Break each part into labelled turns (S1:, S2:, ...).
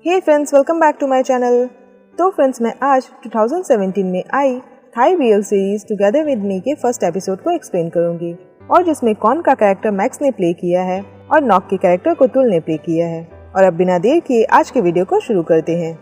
S1: Hey friends, welcome back to my channel. तो friends, मैं आज 2017 में आई Thai BL series together with me के फर्स्ट एपिसोड को एक्सप्लेन करूंगी, और जिसमें कॉन का कैरेक्टर मैक्स ने प्ले किया है और नॉक के कैरेक्टर को तुल ने प्ले किया है। और अब बिना देर किए आज के वीडियो को शुरू करते हैं।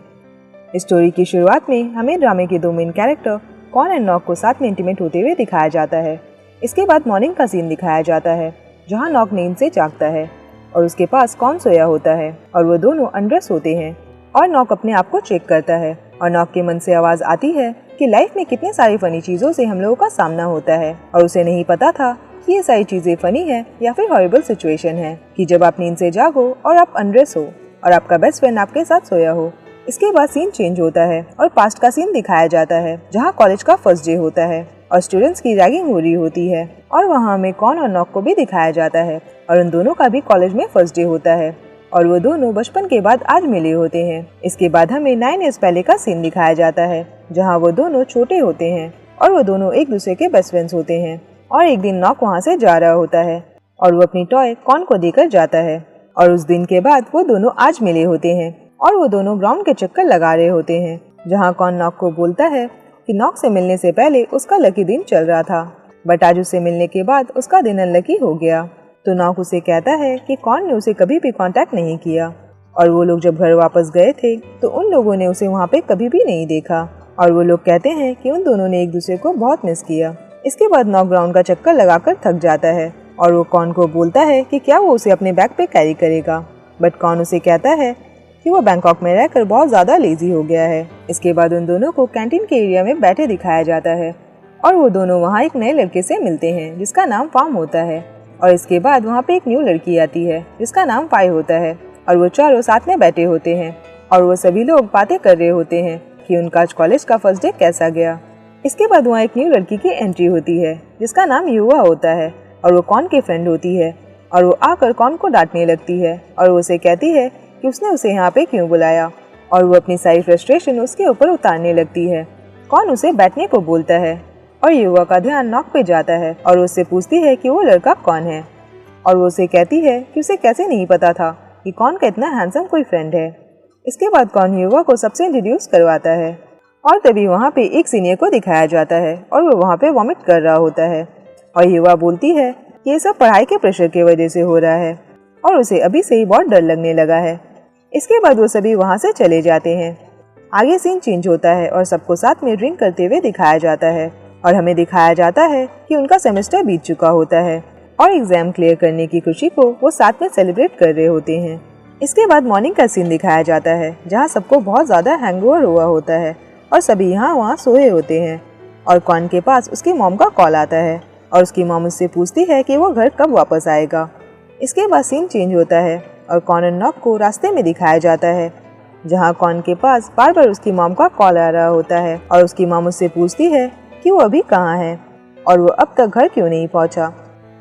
S1: स्टोरी की शुरुआत में हमें ड्रामे के दो मेन कैरेक्टर कॉन एंड नॉक को साथ में इंटीमेट होते हुए दिखाया जाता है। इसके बाद मॉर्निंग का सीन दिखाया जाता है जहाँ नॉक नींद से जागता है और उसके पास कॉन सोया होता है और वो दोनों अनड्रेस होते हैं और नॉक अपने आप को चेक करता है और नॉक के मन से आवाज आती है कि लाइफ में कितने सारी फनी चीजों से हम लोगों का सामना होता है और उसे नहीं पता था कि ये सारी चीजें फनी है या फिर हॉरिबल सिचुएशन है कि जब आप नींद से जागो और आप अनड्रेस हो और आपका बेस्ट फ्रेंड आपके साथ सोया हो। इसके बाद सीन चेंज होता है और पास्ट का सीन दिखाया जाता है जहाँ कॉलेज का फर्स्ट डे होता है और स्टूडेंट्स की रैगिंग हो रही होती है और वहाँ हमें कॉन और नॉक को भी दिखाया जाता है और उन दोनों का भी कॉलेज में फर्स्ट डे होता है और वो दोनों बचपन के बाद आज मिले होते हैं। इसके बाद हमें 9 इयर्स पहले का सीन दिखाया जाता है जहाँ वो दोनों छोटे होते हैं और वो दोनों एक दूसरे के बेस्ट फ्रेंड्स होते हैं। और एक दिन नॉक वहाँ से जा रहा होता है और वो अपनी टॉय कॉन को देकर जाता है और उस दिन के बाद वो दोनों आज मिले होते हैं और वो दोनों ग्राउंड के चक्कर लगा रहे होते हैं जहाँ कॉन नॉक को बोलता है कि नॉक से मिलने से पहले उसका लकी दिन चल रहा था, बट आज उससे मिलने के बाद उसका दिन अनलकी हो गया। तो नॉक उसे कहता है कि कॉन ने उसे कभी भी कांटेक्ट नहीं किया और वो लोग जब घर वापस गए थे तो उन लोगों ने उसे वहाँ पे कभी भी नहीं देखा और वो लोग कहते हैं कि उन दोनों ने एक दूसरे को बहुत मिस किया। इसके बाद नॉक ग्राउंड का चक्कर लगाकर थक जाता है और वो कॉन को बोलता है कि क्या वो उसे अपने बैग पे कैरी करेगा, बट कॉन उसे कहता है कि वो बैंकॉक में रहकर बहुत ज़्यादा लेजी हो गया है। इसके बाद उन दोनों को कैंटीन के एरिया में बैठे दिखाया जाता है और वो दोनों वहाँ एक नए लड़के से मिलते हैं जिसका नाम फार्म होता है और इसके बाद वहाँ पे एक न्यू लड़की आती है जिसका नाम फाई होता है और वो चारों साथ में बैठे होते हैं और वो सभी लोग बातें कर रहे होते हैं कि उनका आज कॉलेज का फर्स्ट डे कैसा गया। इसके बाद वहाँ एक न्यू लड़की की एंट्री होती है जिसका नाम युवा होता है और वो कॉन की फ्रेंड होती है और वो आकर कॉन को डांटने लगती है और वो उसे कहती है कि उसने उसे यहाँ पे क्यों बुलाया और वो अपनी सारी फ्रस्ट्रेशन उसके ऊपर उतारने लगती है। कॉन उसे बैठने को बोलता है और युवा का ध्यान नॉक पे जाता है और उससे पूछती है कि वो लड़का कौन है और वो उसे कहती है कि उसे कैसे नहीं पता था कि कॉन का इतना हैंडसम कोई फ्रेंड है। इसके बाद कॉन युवा को सबसे इंट्रोड्यूस करवाता है और तभी वहाँ पे एक सीनियर को दिखाया जाता है और वो वहाँ पे वॉमिट कर रहा होता है और युवा बोलती है कि ये सब पढ़ाई के प्रेशर की वजह से हो रहा है और उसे अभी से ही बहुत डर लगने लगा है। इसके बाद वो सभी वहाँ से चले जाते हैं। आगे सीन चेंज होता है और सबको साथ में ड्रिंक करते हुए दिखाया जाता है और हमें दिखाया जाता है कि उनका सेमेस्टर बीत चुका होता है और एग्जाम क्लियर करने की खुशी को वो साथ में सेलिब्रेट कर रहे होते हैं। इसके बाद मॉर्निंग का सीन दिखाया जाता है जहाँ सबको बहुत ज़्यादा हैंगओवर हुआ होता है और सभी यहाँ वहाँ सोए होते हैं और कॉन के पास उसकी मॉम का कॉल आता है और उसकी मॉम उससे पूछती है कि वो घर कब वापस आएगा। इसके बाद सीन चेंज होता है और कॉन और नॉक को रास्ते में दिखाया जाता है जहाँ कॉन के पास बार बार उसकी मॉम का कॉल आ रहा होता है और उसकी मॉम उससे पूछती है कि वो अभी कहाँ है और वो अब तक घर क्यों नहीं पहुँचा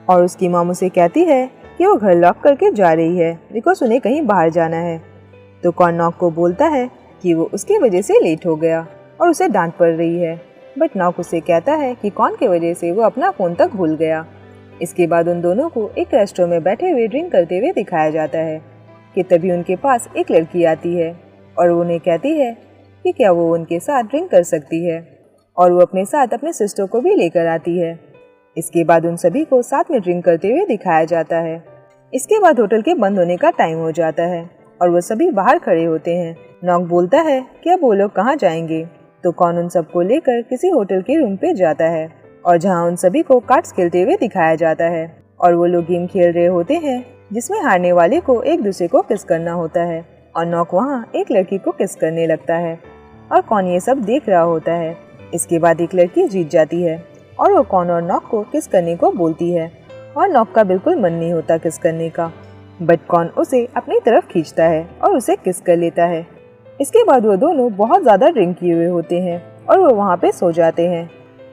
S1: और उसकी मॉम उसे कहती है कि वो घर लॉक करके जा रही है बिकॉज उन्हें कहीं बाहर जाना है। तो कॉन नॉक को बोलता है कि वो उसकी वजह से लेट हो गया और उसे डांट पड़ रही है, बट नॉक उसे कहता है कि कॉन की वजह से वो अपना फ़ोन तक भूल गया। इसके बाद उन दोनों को एक रेस्टोरेंट में बैठे हुए ड्रिंक करते हुए दिखाया जाता है कि तभी उनके पास एक लड़की आती है और वो उन्हें कहती है कि क्या वो उनके साथ ड्रिंक कर सकती है और वो अपने साथ अपने सिस्टर को भी लेकर आती है। इसके बाद उन सभी को साथ में ड्रिंक करते हुए दिखाया जाता है। इसके बाद होटल के बंद होने का टाइम हो जाता है और वो सभी बाहर खड़े होते हैं। नॉक बोलता है कि अब वो लोग कहाँ जाएंगे, तो कॉन उन सबको लेकर किसी होटल के रूम पे जाता है और जहाँ उन सभी को कार्ड्स खेलते हुए दिखाया जाता है और वो लोग गेम खेल रहे होते हैं जिसमें हारने वाले को एक दूसरे को किस करना होता है और नॉक वहाँ एक लड़की को किस करने लगता है और कॉन ये सब देख रहा होता है। इसके बाद एक लड़की जीत जाती है और वो कॉन और नॉक को किस करने को बोलती है और नॉक का बिल्कुल मन नहीं होता किस करने का, बट कॉन उसे अपनी तरफ खींचता है और उसे किस कर लेता है। इसके बाद वो दोनों बहुत ज़्यादा ड्रिंक किए हुए होते हैं और वो वहाँ पे सो जाते हैं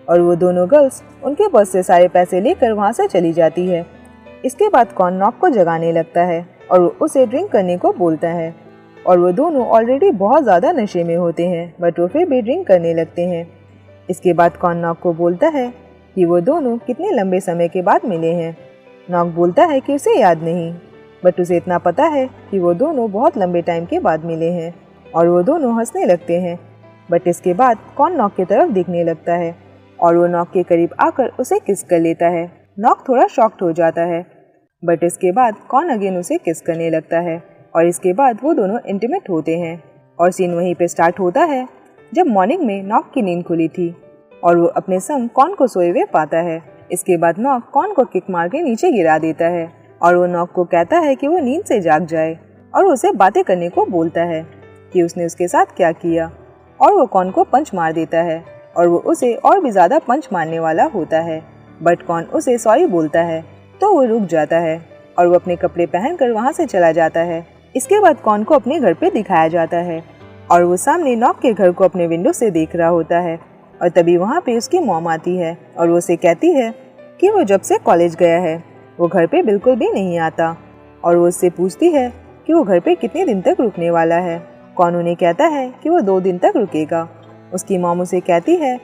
S1: और वो दोनों गर्ल्स उनके पर्स से सारे पैसे लेकर वहाँ से चली जाती है। इसके बाद कॉन नॉक को जगाने लगता है और वो उसे ड्रिंक करने को बोलता है और वो दोनों ऑलरेडी बहुत ज़्यादा नशे में होते हैं, बट वो फिर भी ड्रिंक करने लगते हैं। इसके बाद कॉन नॉक को बोलता है कि वो दोनों कितने लंबे समय के बाद मिले हैं। नॉक बोलता है कि उसे याद नहीं, बट उसे इतना पता है कि वो दोनों बहुत लंबे टाइम के बाद मिले हैं। और वो दोनों हंसने लगते हैं। बट इसके बाद कौन नॉक की तरफ देखने लगता है और वो नॉक के करीब आकर उसे किस कर लेता है। नॉक थोड़ा शॉक्ड हो जाता है, बट इसके बाद कौन अगेन उसे किस करने लगता है और इसके बाद वो दोनों इंटीमेट होते हैं। और सीन वहीं पे स्टार्ट होता है जब मॉर्निंग में नॉक की नींद खुली थी और वो अपने संग कौन को सोए हुए पाता है। इसके बाद नॉक कौन को किक मार के नीचे गिरा देता है और वो नॉक को कहता है कि वो नींद से जाग जाए और उसे बातें करने को बोलता है कि उसने उसके साथ क्या किया। और वो कौन को पंच मार देता है और वो उसे और भी ज़्यादा पंच मारने वाला होता है। बट कौन उसे सॉरी बोलता है तो वो रुक जाता है और वो अपने कपड़े पहनकर वहाँ से चला जाता है। इसके बाद कौन को अपने घर पे दिखाया जाता है और वो सामने नॉक के घर को अपने विंडो से देख रहा होता है। और तभी वहाँ पे उसकी मॉम आती है और वो उसे कहती है कि वो जब से कॉलेज गया है वो घर पे बिल्कुल भी नहीं आता और वो उससे पूछती है कि वो घर पे कितने दिन तक रुकने वाला है। कौन उन्हें कहता है कि वो 2 दिन तक रुकेगा। उसकी मॉम उसे कहती है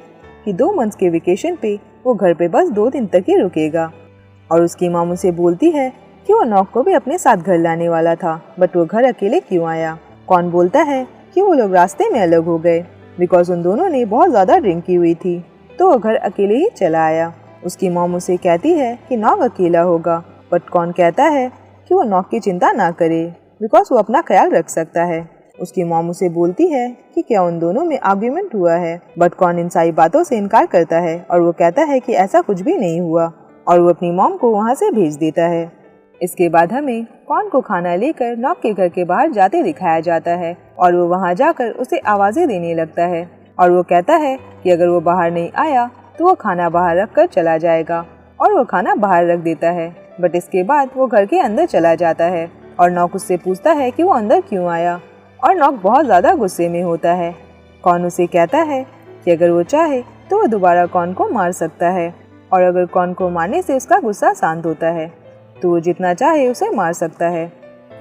S1: कि 2 मंथ्स के वेकेशन पे वो घर पे बस 2 दिन तक ही रुकेगा। और उसकी मॉम उसे बोलती है कि वो नॉक को भी अपने साथ घर लाने वाला था, बट वो घर अकेले क्यों आया। कौन बोलता है कि वो लोग रास्ते में अलग हो गए बिकॉज उन दोनों ने बहुत ज़्यादा ड्रिंक की हुई थी, तो वो घर अकेले ही चला आया। उसकी मॉम उसे कहती है कि नॉक अकेला होगा, बट कौन कहता है कि वो नॉक की चिंता ना करे बिकॉज वो अपना ख्याल रख सकता है। उसकी मॉम उसे बोलती है कि क्या उन दोनों में आर्ग्यूमेंट हुआ है, बट कौन इन सारी बातों से इनकार करता है और वो कहता है कि ऐसा कुछ भी नहीं हुआ और वो अपनी मॉम को वहाँ से भेज देता है। इसके बाद हमें कौन को खाना लेकर नॉक के घर के बाहर जाते दिखाया जाता है और वो वहाँ जाकर उसे आवाज़ें देने लगता है और वो कहता है कि अगर वो बाहर नहीं आया तो वो खाना बाहर रख कर चला जाएगा और वो खाना बाहर रख देता है। बट इसके बाद वो घर के अंदर चला जाता है और नॉक उससे पूछता है कि वो अंदर क्यों आया और नॉक बहुत ज़्यादा गुस्से में होता है। कौन उसे कहता है कि अगर वो चाहे तो वो दोबारा कौन को मार सकता है और अगर कौन को मारने से उसका गुस्सा शांत होता है तो वो जितना चाहे उसे मार सकता है।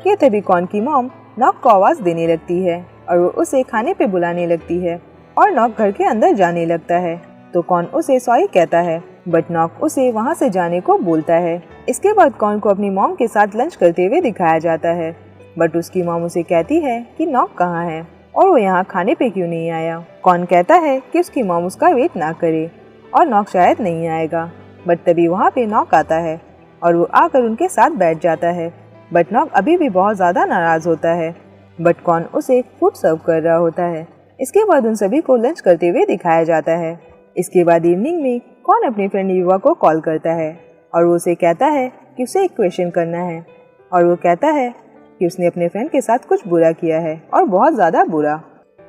S1: कि तभी कौन की मॉम नॉक को आवाज़ देने लगती है और वो उसे खाने पे बुलाने लगती है और नॉक घर के अंदर जाने लगता है तो कौन उसे सॉरी कहता है, बट नॉक उसे वहाँ से जाने को बोलता है। इसके बाद कौन को अपनी मॉम के साथ लंच करते हुए दिखाया जाता है, बट उसकी मॉम उसे कहती है कि नॉक कहाँ है और वो यहाँ खाने पे क्यों नहीं आया। कौन कहता है कि उसकी मॉम उसका वेट ना करे और नॉक शायद नहीं आएगा, बट तभी वहाँ पे नॉक आता है और वो आकर उनके साथ बैठ जाता है। बट नॉक अभी भी बहुत ज़्यादा नाराज़ होता है, बट कौन उसे फूड सर्व कर रहा होता है। इसके बाद उन सभी को लंच करते हुए दिखाया जाता है। इसके बाद इवनिंग में कौन अपनी फ्रेंड युवा को कॉल करता है और वो उसे कहता है कि उसे एक क्वेश्चन करना है और वो कहता है कि उसने अपने फ्रेंड के साथ कुछ बुरा किया है और बहुत ज़्यादा बुरा,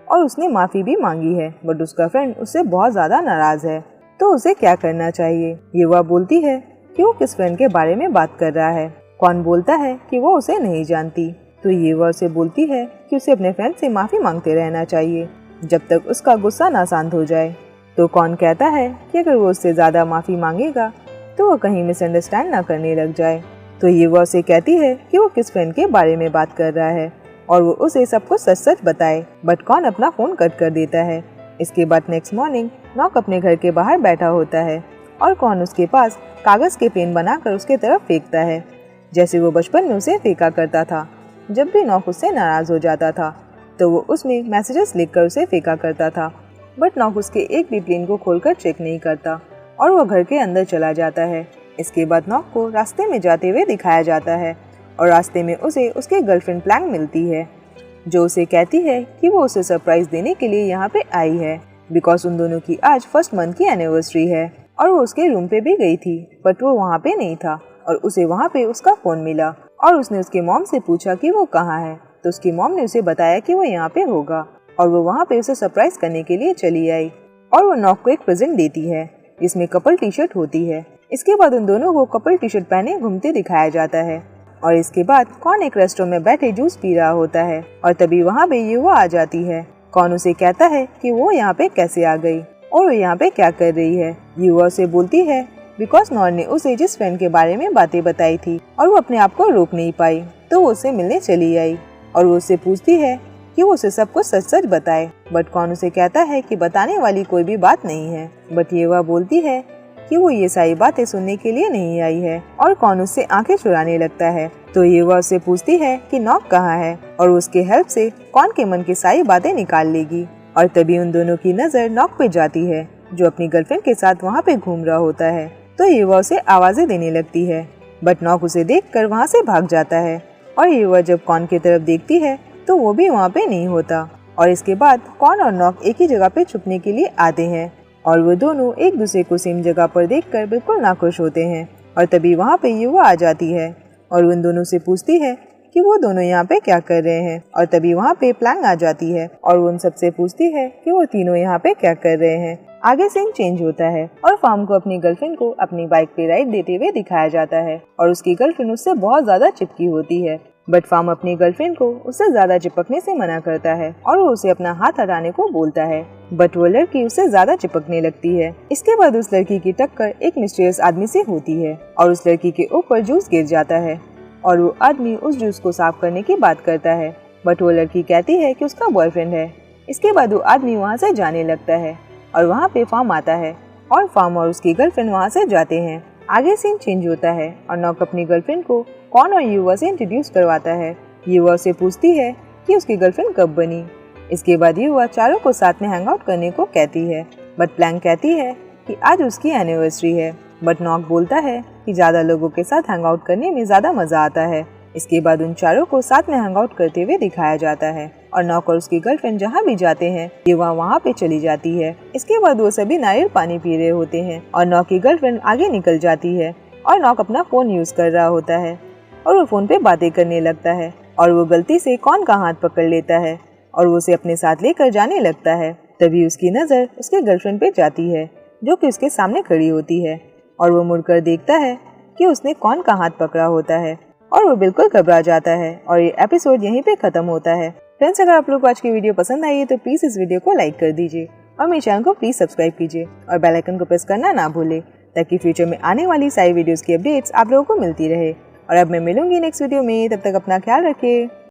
S1: और उसने माफ़ी भी मांगी है, बट उसका फ्रेंड उससे बहुत ज़्यादा नाराज़ है तो उसे क्या करना चाहिए। युवा बोलती है कि वो किस फ्रेंड के बारे में बात कर रहा है। कौन बोलता है कि वो उसे नहीं जानती, तो युवा उसे बोलती है कि उसे अपने फ्रेंड से माफ़ी मांगते रहना चाहिए जब तक उसका गुस्सा ना शांत हो जाए। तो कौन कहता है कि अगर वो उससे ज़्यादा माफ़ी मांगेगा तो वो कहीं मिसअंडरस्टैंड ना करने लग जाए। तो युवा उसे कहती है कि वो किस फ्रेंड के बारे में बात कर रहा है और वो उसे सब कुछ सच सच बताए, बट कौन अपना फ़ोन कट कर देता है। इसके बाद नेक्स्ट मॉर्निंग नॉक अपने घर के बाहर बैठा होता है और कौन उसके पास कागज़ के पेन बनाकर उसके तरफ फेंकता है, जैसे वो बचपन में उसे फेंका करता था। जब भी नॉक उससे नाराज़ हो जाता था तो वो उसमें मैसेजेस लिखकर उसे फेंका करता था, बट नॉक उसके एक भी पेन को खोलकर चेक नहीं करता और वो घर के अंदर चला जाता है। इसके बाद नॉक को रास्ते में जाते हुए दिखाया जाता है और रास्ते में उसे उसके गर्लफ्रेंड प्लैंक मिलती है जो उसे कहती है कि वो उसे सरप्राइज़ देने के लिए यहाँ पे आई है बिकॉज उन दोनों की आज फर्स्ट मंथ की एनिवर्सरी है और वो उसके रूम पे भी गई थी, बट वो वहाँ पे नहीं था और उसे वहाँ पे उसका फ़ोन मिला और उसने उसकी मॉम से पूछा कि वो कहाँ है, तो उसकी मॉम ने उसे बताया कि वो यहाँ पे होगा और वो वहाँ पे उसे सरप्राइज करने के लिए चली आई और वो नॉक को एक प्रेजेंट देती है जिसमें कपल टी शर्ट होती है। इसके बाद उन दोनों को कपल टी शर्ट पहने घूमते दिखाया जाता है और इसके बाद कौन एक रेस्टोरेंट में बैठे जूस पी रहा होता है और तभी वहाँ पे युवा आ जाती है। कौन उसे कहता है कि वो यहाँ पे कैसे आ गई और वो यहाँ पे क्या कर रही है। युवा उसे बोलती है बिकॉज नॉर ने उसे जिस फ्रेंड के बारे में बातें बताई थी और वो अपने आप को रोक नहीं पाई तो वो उसे मिलने चली आई और वो उससे पूछती है कि वो उसे सब कुछ सच सच बताए, बट कौन उसे कहता है कि बताने वाली कोई भी बात नहीं है। बट युवा बोलती है कि वो ये सारी बातें सुनने के लिए नहीं आई है और कौन उससे आंखें चुराने लगता है तो युवा उससे पूछती है कि नॉक कहाँ है और उसके हेल्प से कॉन के मन की सारी बातें निकाल लेगी। और तभी उन दोनों की नजर नॉक पे जाती है जो अपनी गर्लफ्रेंड के साथ वहाँ पे घूम रहा होता है। तो युवा उसे आवाजें देने लगती है, बट नॉक उसे देखकर वहाँ से भाग जाता है। और युवा जब कॉन की तरफ देखती है तो वो भी वहाँ पे नहीं होता। और इसके बाद कॉन और नॉक एक ही जगह पे छुपने के लिए आते हैं और वो दोनों एक दूसरे को सेम जगह पर देखकर बिल्कुल नाखुश होते हैं। और तभी वहाँ पे युवा आ जाती है और उन दोनों से पूछती है कि वो दोनों यहाँ पे क्या कर रहे हैं। और तभी वहाँ पे प्लांग आ जाती है और वो उन सबसे पूछती है कि वो तीनों यहाँ पे क्या कर रहे हैं। आगे सीन चेंज होता है और फार्म को अपनी गर्लफ्रेंड को अपनी बाइक पे राइड देते हुए दिखाया जाता है और उसकी गर्लफ्रेंड उससे बहुत ज्यादा चिपकी होती है। बट फार्म अपनी गर्लफ्रेंड को उससे ज्यादा चिपकने से मना करता है और वो उसे अपना हाथ हटाने को बोलता है, बट वो लड़की उससे ज्यादा चिपकने लगती है। इसके बाद उस लड़की की टक्कर एक मिस्टीरियस आदमी से होती है और उस लड़की के ऊपर जूस गिर जाता है और वो आदमी उस जूस को साफ करने की बात करता है, बट वो लड़की कहती है कि उसका बॉयफ्रेंड है। इसके बाद वो आदमी वहाँ से जाने लगता है और वहाँ पे फार्म आता है और फार्म और उसकी गर्लफ्रेंड वहाँ से जाते हैं। आगे सीन चेंज होता है और नॉक अपनी गर्लफ्रेंड को कॉन और युवा से इंट्रोड्यूस करवाता है। युवा से पूछती है कि उसकी गर्लफ्रेंड कब बनी। इसके बाद युवा चारों को साथ में हैंग आउट करने को कहती है, बट प्लांग कहती है कि आज उसकी एनिवर्सरी है। बट नॉक बोलता है कि ज्यादा लोगों के साथ हैंग आउट करने में ज्यादा मजा आता है। इसके बाद उन चारों को साथ में हैंग आउट करते हुए दिखाया जाता है और नॉक और उसकी गर्लफ्रेंड जहाँ भी जाते हैं युवा वहाँ पे चली जाती है। इसके बाद वो सभी नारियल पानी पी रहे होते हैं और नॉक की गर्लफ्रेंड आगे निकल जाती है और नॉक अपना फोन यूज कर रहा होता है और वो फोन पे बातें करने लगता है और वो गलती से कॉन का हाथ पकड़ लेता है और वो उसे अपने साथ लेकर जाने लगता है। तभी उसकी नजर उसके गर्लफ्रेंड पे जाती है जो कि उसके सामने खड़ी होती है और वो मुड़कर देखता है कि उसने कॉन का हाथ पकड़ा होता है और वो बिल्कुल घबरा जाता है और ये एपिसोड यहीं पे खत्म होता है। फ्रेंड्स, अगर आप लोग को आज की वीडियो पसंद आई है तो प्लीज इस वीडियो को लाइक कर दीजिए और मेरे चैनल को प्लीज सब्सक्राइब कीजिए और बेल आइकन को प्रेस करना ना भूले ताकि फ्यूचर में आने वाली सारी वीडियोस की अपडेट्स आप लोगों को मिलती रहे। और अब मैं मिलूंगी नेक्स्ट वीडियो में, तब तक अपना ख्याल रखिए।